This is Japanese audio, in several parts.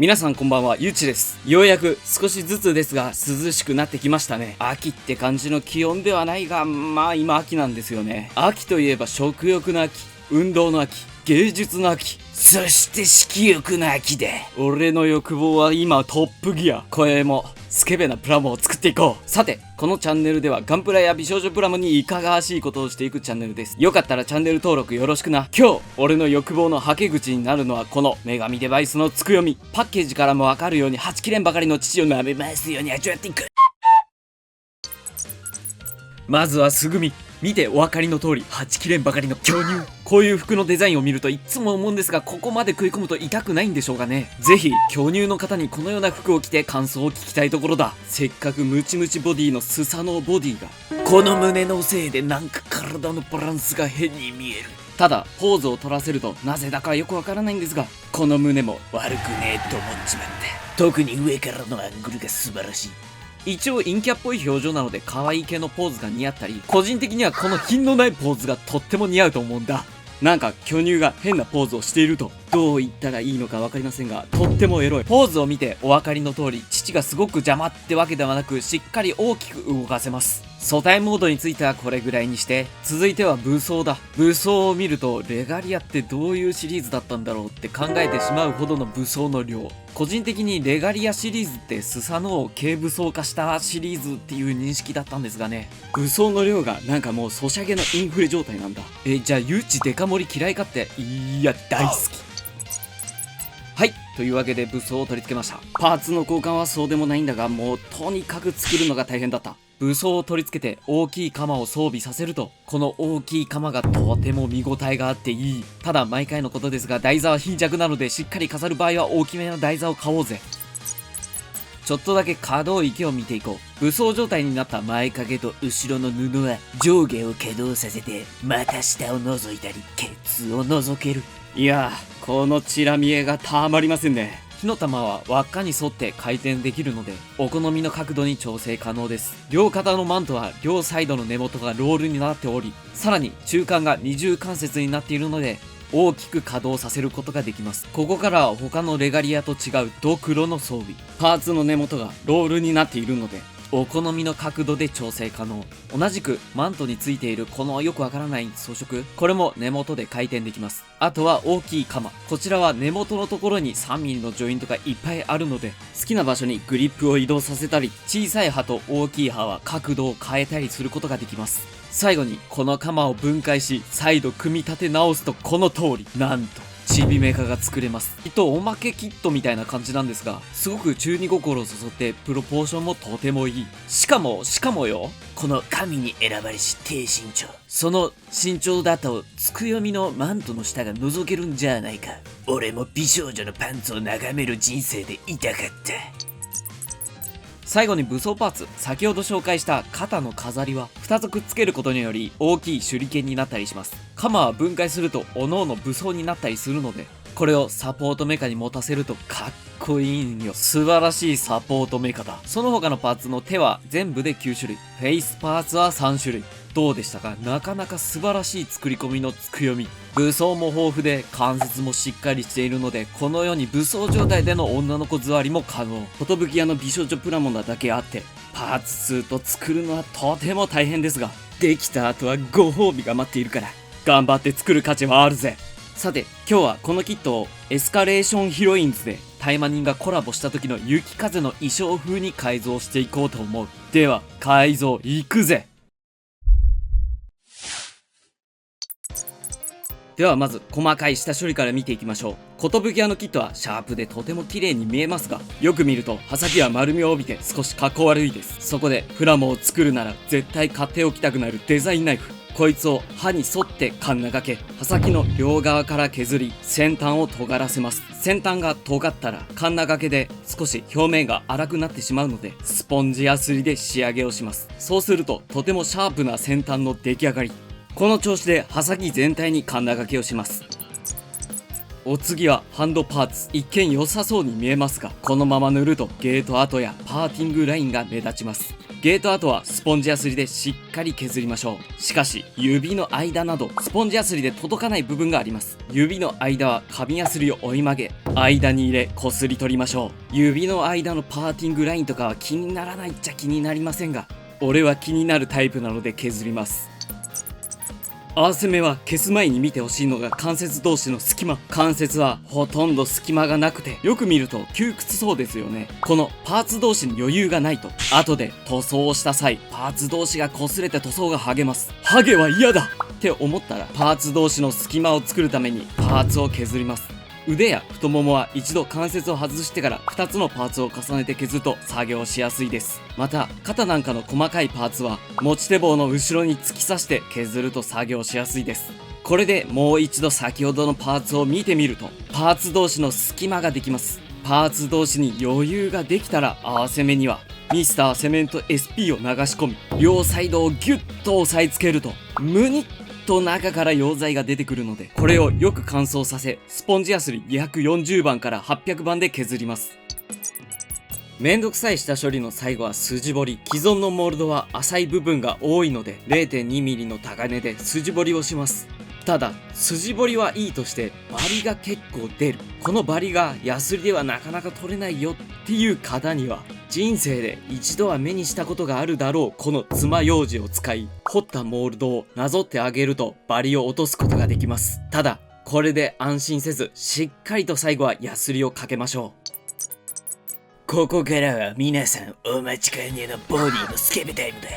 皆さんこんばんは、ゆうちです。ようやく少しずつですが涼しくなってきましたね。秋って感じの気温ではないが、今秋なんですよね。秋といえば食欲の秋、運動の秋、芸術の秋、そして色欲の秋で、俺の欲望は今トップギア。今宵もスケベなプラモを作っていこう。さて、このチャンネルではガンプラや美少女プラモにいかがわしいことをしていくチャンネルです。よかったらチャンネル登録よろしくな。今日俺の欲望のはけ口になるのはこの女神デバイスのつくよみ。パッケージからもわかるようにはちきれんばかりの父を舐めますように味わっていく。まずはすぐ見てお分かりの通り、はちきれんばかりの巨乳。こういう服のデザインを見るといつも思うんですが、ここまで食い込むと痛くないんでしょうかね。ぜひ巨乳の方にこのような服を着て感想を聞きたいところだ。せっかくムチムチボディのスサノーボディが、この胸のせいでなんか体のバランスが変に見える。ただポーズを取らせるとなぜだかよくわからないんですが、この胸も悪くねえと思っちまった。特に上からのアングルが素晴らしい。一応陰キャっぽい表情なので可愛い系のポーズが似合ったり、個人的にはこの品のないポーズがとっても似合うと思うんだ。なんか巨乳が変なポーズをしていると、どう言ったらいいのか分かりませんが、とってもエロい。ポーズを見てお分かりの通り、父がすごく邪魔ってわけではなく、しっかり大きく動かせます。素体モードについてはこれぐらいにして、続いては武装だ。武装を見るとレガリアってどういうシリーズだったんだろうって考えてしまうほどの武装の量。個人的にレガリアシリーズってスサノオを軽武装化したシリーズっていう認識だったんですがね、武装の量がなんかもうソシャゲのインフレ状態なんだ。じゃあユーチデカ盛り嫌いかって、いや大好き。はい、というわけで武装を取り付けました。パーツの交換はそうでもないんだが、もうとにかく作るのが大変だった。武装を取り付けて大きい鎌を装備させると、この大きい鎌がとても見応えがあっていい。ただ毎回のことですが、台座は貧弱なので、しっかり飾る場合は大きめの台座を買おうぜ。ちょっとだけ可動域を見ていこう。武装状態になった前掛けと後ろの布は上下を駆動させて、また下を覗いたりケツを覗ける。いやー、このチラ見えがたまりませんね。火の玉は輪っかに沿って回転できるので、お好みの角度に調整可能です。両肩のマントは両サイドの根元がロールになっており、さらに中間が二重関節になっているので、大きく稼働させることができます。ここからは他のレガリアと違うドクロの装備。パーツの根元がロールになっているので、お好みの角度で調整可能。同じくマントについているこのよくわからない装飾、これも根元で回転できます。あとは大きい鎌、こちらは根元のところに 3mm のジョイントがいっぱいあるので、好きな場所にグリップを移動させたり、小さい刃と大きい刃は角度を変えたりすることができます。最後にこの鎌を分解し、再度組み立て直すとこの通り、なんとちびメカが作れます。きっとおまけキットみたいな感じなんですが、すごく中二心を誘ってプロポーションもとてもいい。しかもよ、この神に選ばれし低身長、その身長だとつくよみのマントの下が覗けるんじゃないか。俺も美少女のパンツを眺める人生でいたかった。最後に武装パーツ、先ほど紹介した肩の飾りは2つくっつけることにより大きい手裏剣になったりします。鎌は分解すると各々武装になったりするので、これをサポートメカに持たせるとかっこいいんよ。素晴らしいサポートメカだ。その他のパーツの手は全部で9種類、フェイスパーツは3種類。どうでしたか？なかなか素晴らしい作り込みのつくよみ。武装も豊富で関節もしっかりしているので、このように武装状態での女の子座りも可能。寿屋の美少女プラモなだけあって、パーツ数と作るのはとても大変ですが、できた後はご褒美が待っているから、頑張って作る価値はあるぜ。さて、今日はこのキットをエスカレーションヒロインズでタイマニンがコラボした時の雪風の衣装風に改造していこうと思う。では改造いくぜ。ではまず細かい下処理から見ていきましょう。寿屋のキットはシャープでとても綺麗に見えますが、よく見ると刃先は丸みを帯びて少しかっこ悪いです。そこでプラモを作るなら絶対買っておきたくなるデザインナイフ。こいつを刃に沿ってカンナ掛け、刃先の両側から削り先端を尖らせます。先端が尖ったらカンナ掛けで少し表面が粗くなってしまうので、スポンジやすりで仕上げをします。そうするととてもシャープな先端の出来上がり。この調子で刃先全体にカンナ掛けをします。お次はハンドパーツ。一見良さそうに見えますが、このまま塗るとゲート跡やパーティングラインが目立ちます。ゲート跡はスポンジヤスリでしっかり削りましょう。しかし指の間などスポンジヤスリで届かない部分があります。指の間は紙ヤスリを折り曲げ、間に入れこすり取りましょう。指の間のパーティングラインとかは気にならないっちゃ気になりませんが、俺は気になるタイプなので削ります。合わせ目は消す前に見てほしいのが関節同士の隙間。関節はほとんど隙間がなくて、よく見ると窮屈そうですよね。このパーツ同士に余裕がないと、後で塗装をした際パーツ同士が擦れて塗装が剥げます。剥げは嫌だって思ったら、パーツ同士の隙間を作るためにパーツを削ります。腕や太ももは一度関節を外してから2つのパーツを重ねて削ると作業しやすいです。また肩なんかの細かいパーツは持ち手棒の後ろに突き刺して削ると作業しやすいです。これでもう一度先ほどのパーツを見てみると、パーツ同士の隙間ができます。パーツ同士に余裕ができたら、合わせ目にはミスターセメント SP を流し込み、両サイドをギュッと押さえつけるとムニッと中から溶剤が出てくるので、これをよく乾燥させ、スポンジヤスリ240番から800番で削ります。めんどくさい下処理の最後は筋彫り。既存のモールドは浅い部分が多いので 0.2mm の高根で筋彫りをします。ただ筋彫りはいいとしてバリが結構出る。このバリがヤスリではなかなか取れないよっていう方には、人生で一度は目にしたことがあるだろうこの爪楊枝を使い、彫ったモールドをなぞってあげるとバリを落とすことができます。ただこれで安心せず、しっかりと最後はヤスリをかけましょう。ここからは皆さんお待ちかねのボディのスケベタイムだ。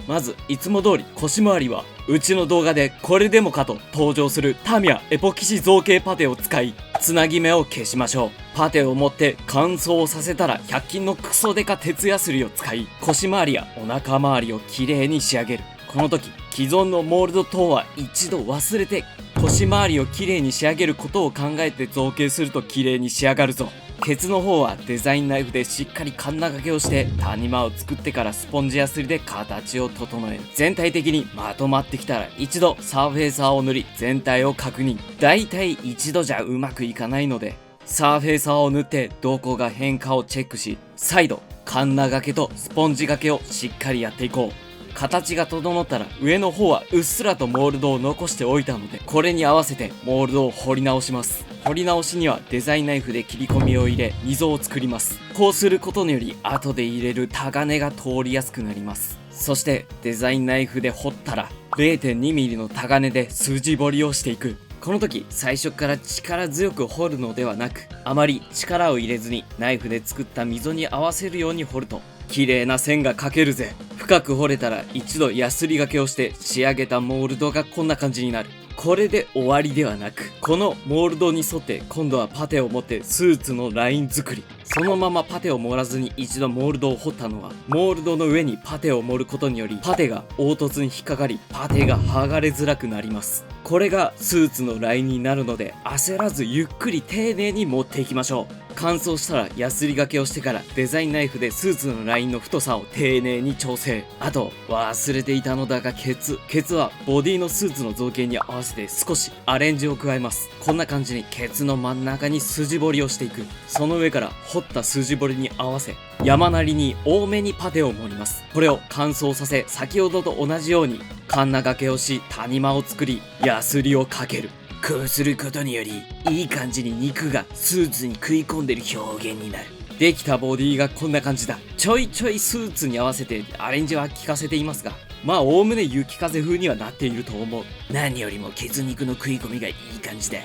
まずいつも通り腰回りはうちの動画でこれでもかと登場するタミヤエポキシ造形パテを使い、つなぎ目を消しましょう。パテを持って乾燥させたら100均のクソデカ鉄ヤスリを使い、腰回りやお腹周りをきれいに仕上げる。この時既存のモールド等は一度忘れて、腰回りをきれいに仕上げることを考えて造形するときれいに仕上がるぞ。ケツの方はデザインナイフでしっかりカンナ掛けをして谷間を作ってからスポンジヤスリで形を整える。全体的にまとまってきたら一度サーフェイサーを塗り全体を確認。だいたい一度じゃうまくいかないので、サーフェイサーを塗ってどこが変かをチェックし、再度カンナ掛けとスポンジ掛けをしっかりやっていこう。形が整ったら上の方はうっすらとモールドを残しておいたので、これに合わせてモールドを彫り直します。彫り直しにはデザインナイフで切り込みを入れ溝を作ります。こうすることにより後で入れるタガネが通りやすくなります。そしてデザインナイフで彫ったら 0.2mm のタガネで筋彫りをしていく。この時最初から力強く彫るのではなく、あまり力を入れずにナイフで作った溝に合わせるように彫ると綺麗な線が描けるぜ。深く彫れたら一度ヤスリ掛けをして仕上げたモールドがこんな感じになる。これで終わりではなく、このモールドに沿って今度はパテを持ってスーツのライン作り。そのままパテを盛らずに一度モールドを彫ったのは、モールドの上にパテを盛ることによりパテが凹凸に引っかかりパテが剥がれづらくなります。これがスーツのラインになるので、焦らずゆっくり丁寧に持っていきましょう。乾燥したらヤスリ掛けをしてからデザインナイフでスーツのラインの太さを丁寧に調整。あと忘れていたのだがケツはボディのスーツの造形に合わせて少しアレンジを加えます。こんな感じにケツの真ん中に筋彫りをしていく。その上から彫った筋彫りに合わせ山なりに多めにパテを盛ります。これを乾燥させ、先ほどと同じようにカンナ掛けをし谷間を作りヤスリをかける。こうすることによりいい感じに肉がスーツに食い込んでる表現になる。できたボディがこんな感じだ。ちょいちょいスーツに合わせてアレンジは効かせていますが、まあおおむね雪風風にはなっていると思う。何よりも血肉の食い込みがいい感じだ。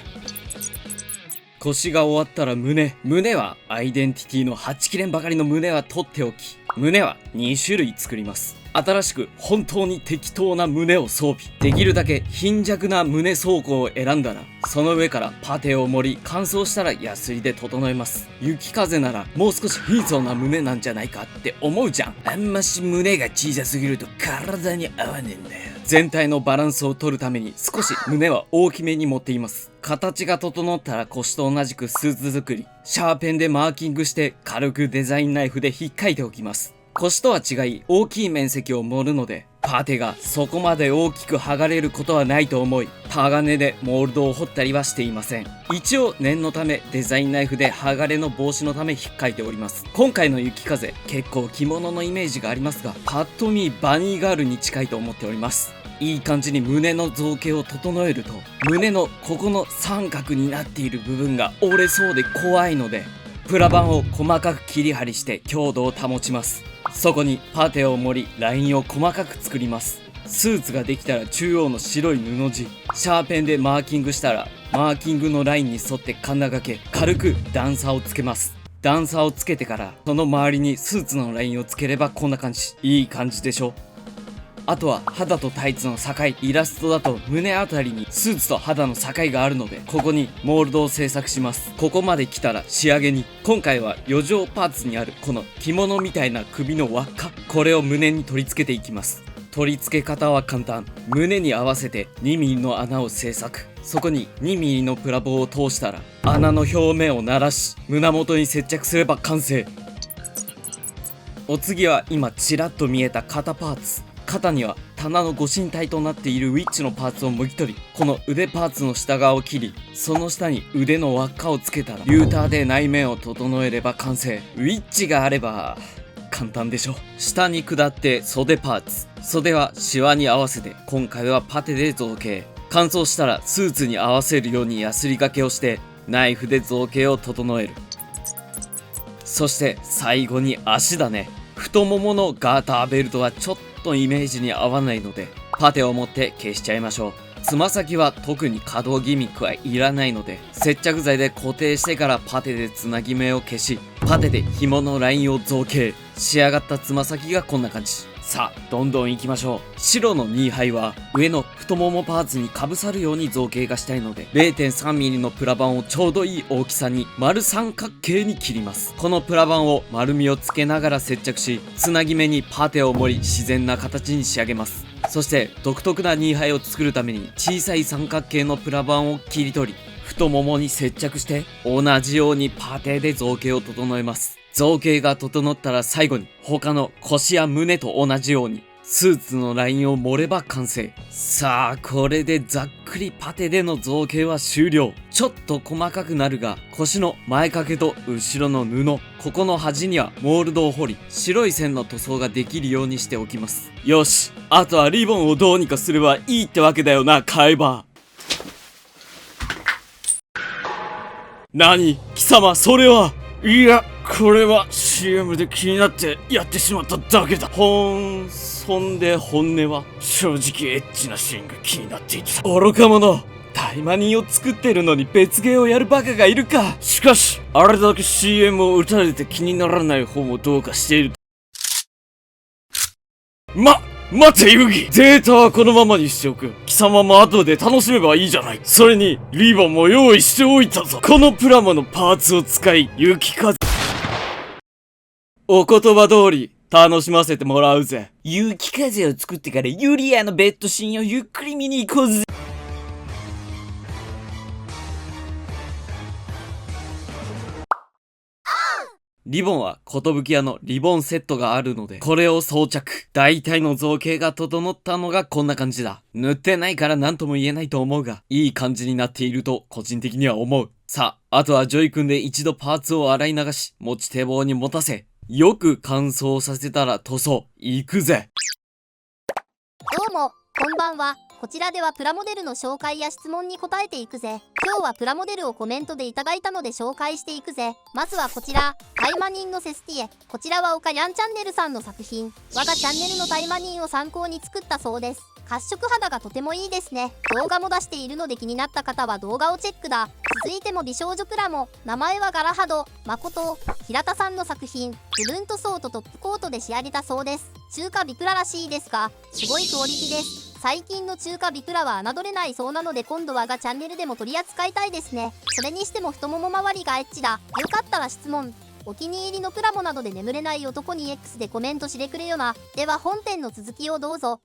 腰が終わったら胸はアイデンティティの8切れんばかりの胸は取っておき、胸は2種類作ります。新しく本当に適当な胸を装備。できるだけ貧弱な胸装甲を選んだら、その上からパテを盛り乾燥したらヤスリで整えます。雪風ならもう少し貧相な胸なんじゃないかって思うじゃん。あんまし胸が小さすぎると体に合わねえんだよ。全体のバランスを取るために少し胸は大きめに持っています。形が整ったら腰と同じくスーツ作り。シャーペンでマーキングして軽くデザインナイフで引っかいておきます。腰とは違い大きい面積を盛るのでパテがそこまで大きく剥がれることはないと思い、鋼でモールドを彫ったりはしていません。一応念のためデザインナイフで剥がれの防止のため引っかいております。今回の雪風、結構着物のイメージがありますが、パッと見バニーガールに近いと思っております。いい感じに胸の造形を整えると、胸のここの三角になっている部分が折れそうで怖いので、プラ板を細かく切り張りして強度を保ちます。そこにパテを盛り、ラインを細かく作ります。スーツができたら中央の白い布地、シャーペンでマーキングしたら、マーキングのラインに沿ってカンナ掛け、軽く段差をつけます。段差をつけてから、その周りにスーツのラインをつければこんな感じ。いい感じでしょ。あとは肌とタイツの境、イラストだと胸あたりにスーツと肌の境があるので、ここにモールドを製作します。ここまで来たら仕上げに、今回は余剰パーツにあるこの着物みたいな首の輪っか、これを胸に取り付けていきます。取り付け方は簡単。胸に合わせて 2mm の穴を製作。そこに 2mm のプラ棒を通したら、穴の表面を鳴らし、胸元に接着すれば完成。お次は今ちらっと見えた肩パーツ。肩には棚のご神体となっているウィッチのパーツを剥ぎ取り、この腕パーツの下側を切り、その下に腕の輪っかをつけたら、リューターで内面を整えれば完成。ウィッチがあれば簡単でしょ。下に下って袖パーツ。袖はシワに合わせて、今回はパテで造形。乾燥したらスーツに合わせるようにヤスリ掛けをして、ナイフで造形を整える。そして最後に足だね。太もものガーターベルトはちょっとイメージに合わないので、パテを持って消しちゃいましょう。つま先は特に可動ギミックはいらないので、接着剤で固定してからパテでつなぎ目を消し、パテで紐のラインを造形。仕上がったつま先がこんな感じ。さあ、どんどん行きましょう。白のニーハイは上の太ももパーツにかぶさるように造形がしたいので、 0.3mm のプラ板をちょうどいい大きさに丸三角形に切ります。このプラ板を丸みをつけながら接着し、つなぎ目にパテを盛り、自然な形に仕上げます。そして独特なニーハイを作るために小さい三角形のプラ板を切り取り、太ももに接着して同じようにパテで造形を整えます。造形が整ったら最後に他の腰や胸と同じようにスーツのラインを盛れば完成。さあ、これでざっくりパテでの造形は終了。ちょっと細かくなるが、腰の前掛けと後ろの布、ここの端にはモールドを彫り、白い線の塗装ができるようにしておきます。よし、あとはリボンをどうにかすればいいってわけだよな、カイバー。何？貴様、それは。いや、これは CM で気になってやってしまっただけだ。そんで本音は正直エッチなシーンが気になっていた。愚か者、タイマニーを作ってるのに別芸をやるバカがいるか。しかしあれだけ CM を打たれて気にならない方もどうかしている。待てユギ、データはこのままにしておく。貴様も後で楽しめばいいじゃない。それにリボンも用意しておいたぞ。このプラモのパーツを使い、雪風、お言葉通り楽しませてもらうぜ。雪風を作ってからユリアのベッドシーンをゆっくり見に行こうぜ。リボンは寿屋のリボンセットがあるので、これを装着。大体の造形が整ったのがこんな感じだ。塗ってないから何とも言えないと思うが、いい感じになっていると個人的には思う。さあ、あとはジョイ君で一度パーツを洗い流し、持ち手棒に持たせ、よく乾燥させたら塗装。いくぜ。どうも、こんばんは。こちらではプラモデルの紹介や質問に答えていくぜ。今日はプラモデルをコメントでいただいたので紹介していくぜ。まずはこちら、タイマニンのセスティエ。こちらはオカリャンチャンネルさんの作品。我がチャンネルのタイマニンを参考に作ったそうです。褐色肌がとてもいいですね。動画も出しているので気になった方は動画をチェックだ。続いても美少女プラモ。名前はガラハド、誠、平田さんの作品。ブルントソーとトップコートで仕上げたそうです。中華ビプラらしいですが、すごいクオリティです。最近の中華ビプラは侮れないそうなので今度は我がチャンネルでも取り扱いたいですね。それにしても太もも周りがエッチだ。よかったら質問。お気に入りのプラモなどで眠れない男に X でコメントしてくれよな。では本編の続きをどうぞ。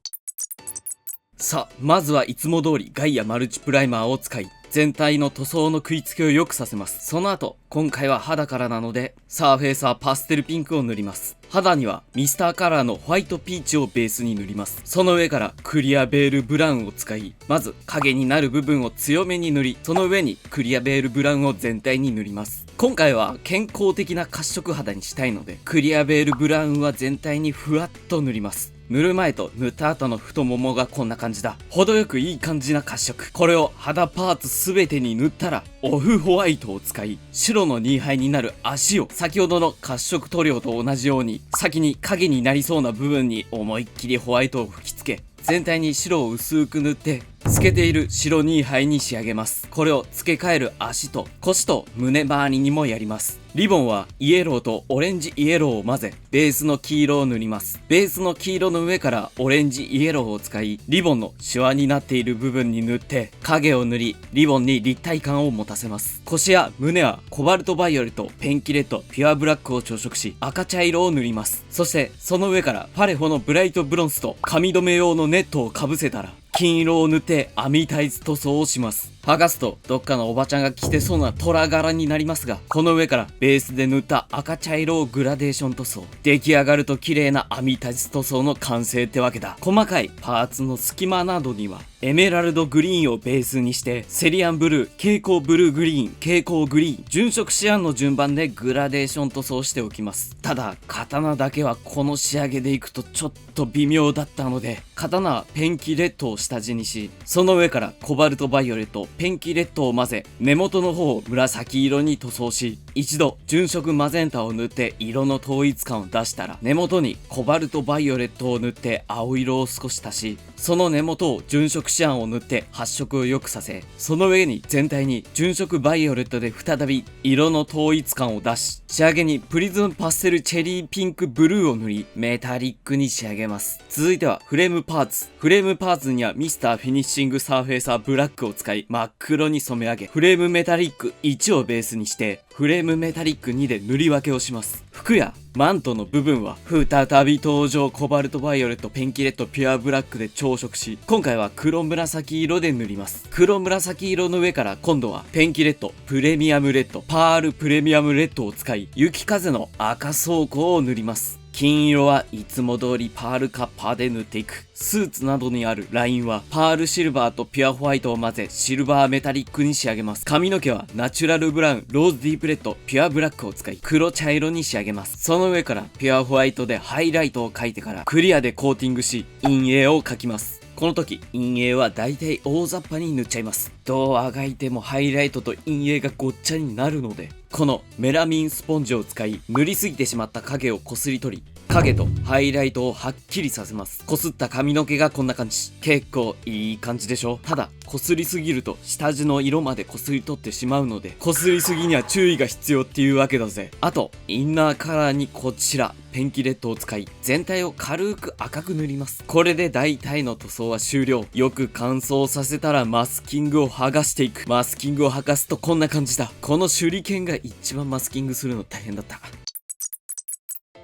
さあ、まずはいつも通りガイアマルチプライマーを使い、全体の塗装の食いつきを良くさせます。その後、今回は肌からなのでサーフェイサーパステルピンクを塗ります。肌にはミスターカラーのホワイトピーチをベースに塗ります。その上からクリアベールブラウンを使い、まず影になる部分を強めに塗り、その上にクリアベールブラウンを全体に塗ります。今回は健康的な褐色肌にしたいので、クリアベールブラウンは全体にふわっと塗ります。塗る前と塗った後の太ももがこんな感じだ。程よくいい感じな褐色。これを肌パーツすべてに塗ったら、オフホワイトを使い、白の2杯になる足を先ほどの褐色塗料と同じように、先に影になりそうな部分に思いっきりホワイトを吹き付け、全体に白を薄く塗って、透けている白2杯に仕上げます。これを付け替える足と腰と胸周りにもやります。リボンはイエローとオレンジイエローを混ぜ、ベースの黄色を塗ります。ベースの黄色の上からオレンジイエローを使い、リボンのシワになっている部分に塗って影を塗り、リボンに立体感を持たせます。腰や胸はコバルトバイオレット、ペンキレッド、ピュアブラックを調色し、赤茶色を塗ります。そしてその上からパレホのブライトブロンズと髪留め用のネットをかぶせたら、金色を塗って網タイツ塗装をします。剥がすとどっかのおばちゃんが着てそうな虎柄になりますが、この上からベースで塗った赤茶色をグラデーション塗装。出来上がると綺麗な網タイツ塗装の完成ってわけだ。細かいパーツの隙間などにはエメラルドグリーンをベースにしてセリアンブルー、蛍光ブルーグリーン、蛍光グリーン、純色シアンの順番でグラデーション塗装しておきます。ただ刀だけはこの仕上げでいくとちょっと微妙だったので、刀はペンキレッドを下地にし、その上からコバルトバイオレット、ペンキレッドを混ぜ、根元の方を紫色に塗装し、一度純色マゼンタを塗って色の統一感を出したら、根元にコバルトバイオレットを塗って青色を少し足し、その根元を純色シアンを塗って発色を良くさせ、その上に全体に純色バイオレットで再び色の統一感を出し、仕上げにプリズムパステルチェリーピンクブルーを塗り、メタリックに仕上げます。続いてはフレームパーツ。フレームパーツにはミスターフィニッシングサーフェイサーブラックを使い、真っ黒に染め上げ、フレームメタリック1をベースにして、フレームメタリック2で塗り分けをします。服やマントの部分は再び登場コバルトバイオレット、ペンキレッド、ピュアブラックで調色し、今回は黒紫色で塗ります。黒紫色の上から今度はペンキレッド、プレミアムレッド、パールプレミアムレッドを使い、雪風の赤装甲を塗ります。金色はいつも通りパールカッパーで塗っていく。スーツなどにあるラインはパールシルバーとピュアホワイトを混ぜ、シルバーメタリックに仕上げます。髪の毛はナチュラルブラウン、ローズディープレッド、ピュアブラックを使い、黒茶色に仕上げます。その上からピュアホワイトでハイライトを描いてからクリアでコーティングし、陰影を描きます。この時陰影はだいたい大雑把に塗っちゃいます。どうあがいてもハイライトと陰影がごっちゃになるので、このメラミンスポンジを使い、塗りすぎてしまった影をこすり取り、影とハイライトをはっきりさせます。こすった髪の毛がこんな感じ。結構いい感じでしょ。ただこすりすぎると下地の色までこすり取ってしまうので、こすりすぎには注意が必要っていうわけだぜ。あとインナーカラーにこちらペンキレッドを使い、全体を軽く赤く塗ります。これで大体の塗装は終了。よく乾燥させたらマスキングを剥がしていく。マスキングを剥がすとこんな感じだ。この手裏剣が一番マスキングするの大変だった。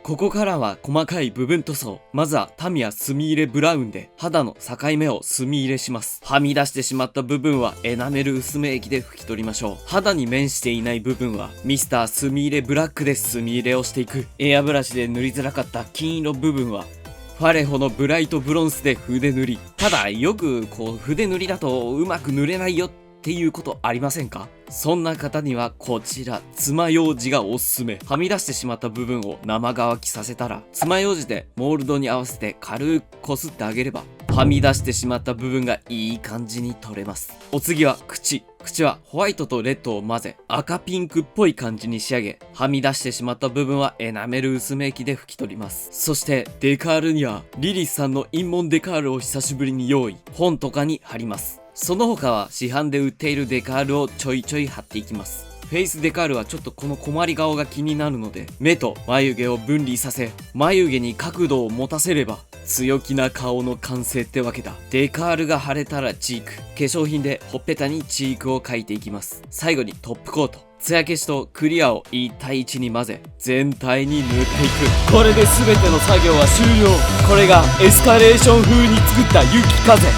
ここからは細かい部分塗装。まずはタミヤ墨入れブラウンで肌の境目を墨入れします。はみ出してしまった部分はエナメル薄め液で拭き取りましょう。肌に面していない部分はミスター墨入れブラックで墨入れをしていく。エアブラシで塗りづらかった金色部分はファレホのブライトブロンズで筆塗り。ただよく筆塗りだとうまく塗れないよっていうことありませんか？そんな方にはこちら爪楊枝がおすすめ。はみ出してしまった部分を生乾きさせたら、爪楊枝でモールドに合わせて軽くこすってあげれば、はみ出してしまった部分がいい感じに取れます。お次は口はホワイトとレッドを混ぜ、赤ピンクっぽい感じに仕上げ、はみ出してしまった部分はエナメル薄め液で拭き取ります。そしてデカールにはリリスさんの陰門デカールを久しぶりに用意。本とかに貼ります。その他は市販で売っているデカールをちょいちょい貼っていきます。フェイスデカールはちょっとこの困り顔が気になるので、目と眉毛を分離させ、眉毛に角度を持たせれば強気な顔の完成ってわけだ。デカールが貼れたらチーク、化粧品でほっぺたにチークを描いていきます。最後にトップコート、艶消しとクリアを1対1に混ぜ、全体に塗っていく。これで全ての作業は終了。これがエスカレーション風に作った雪風。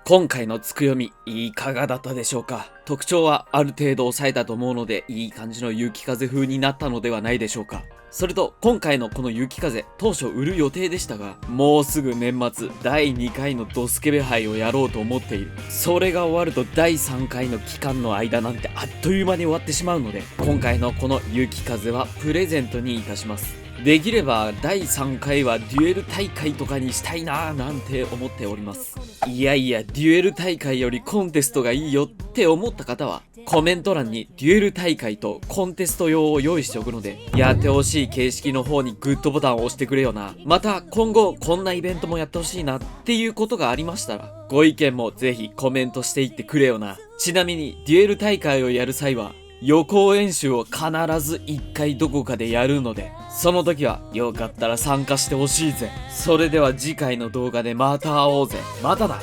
今回のつくよみいかがだったでしょうか。特徴はある程度抑えたと思うので、いい感じの雪風風になったのではないでしょうか。それと今回のこの雪風、当初売る予定でしたが、もうすぐ年末第2回のドスケベ杯をやろうと思っている。それが終わると第3回の期間の間なんてあっという間に終わってしまうので、今回のこの雪風はプレゼントにいたします。できれば第3回はデュエル大会とかにしたいなーなんて思っております。いやいや、デュエル大会よりコンテストがいいよって思った方はコメント欄にデュエル大会とコンテスト用を用意しておくので、やってほしい形式の方にグッドボタンを押してくれよな。また今後こんなイベントもやってほしいなっていうことがありましたら、ご意見もぜひコメントしていってくれよな。ちなみにデュエル大会をやる際は予行演習を必ず1回どこかでやるので、その時はよかったら参加してほしいぜ。それでは次回の動画でまた会おうぜ。またな。